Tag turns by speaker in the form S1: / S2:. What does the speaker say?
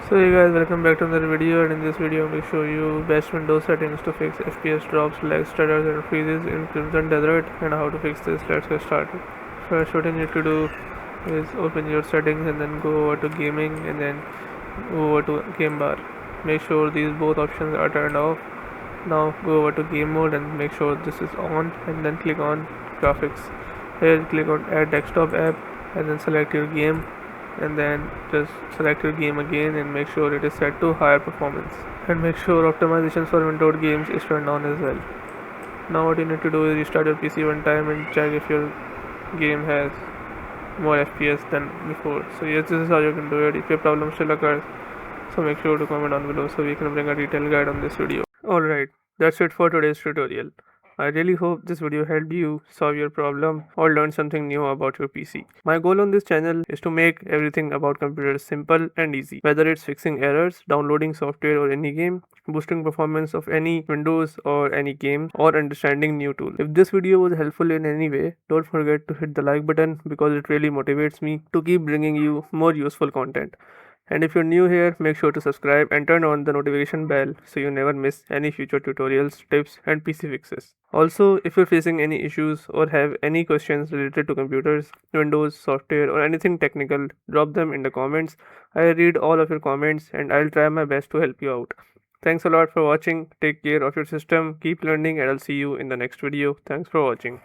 S1: So hey guys, welcome back to another video, and in this video I'm going to show you best Windows settings to fix FPS drops like stutters and freezes in Crimson Desert and how to fix this. Let's get started. First, what you need to do is open your settings and then go over to gaming and then go over to game bar. Make sure these both options are turned off. Now go over to game mode and make sure this is on and then click on graphics. Here click on add desktop app and then select your game and then just select your game again and make sure it is set to higher performance and make sure optimizations for windowed games is turned on as well. Now what you need to do is restart your PC one time and check if your game has more FPS than before. So yes, this is how you can do it. If your problem still occurs, so make sure to comment down below so we can bring a detailed guide on this video. Alright, that's it for today's tutorial. I really hope this video helped you solve your problem or learn something new about your PC. My goal on this channel is to make everything about computers simple and easy, whether it's fixing errors, downloading software or any game, boosting performance of any Windows or any game, or understanding new tools. If this video was helpful in any way, don't forget to hit the like button because it really motivates me to keep bringing you more useful content. And if you're new here, make sure to subscribe and turn on the notification bell so you never miss any future tutorials, tips, and PC fixes. Also, if you're facing any issues or have any questions related to computers, Windows, software, or anything technical, drop them in the comments. I read all of your comments and I'll try my best to help you out. Thanks a lot for watching. Take care of your system, keep learning, and I'll see you in the next video. Thanks for watching.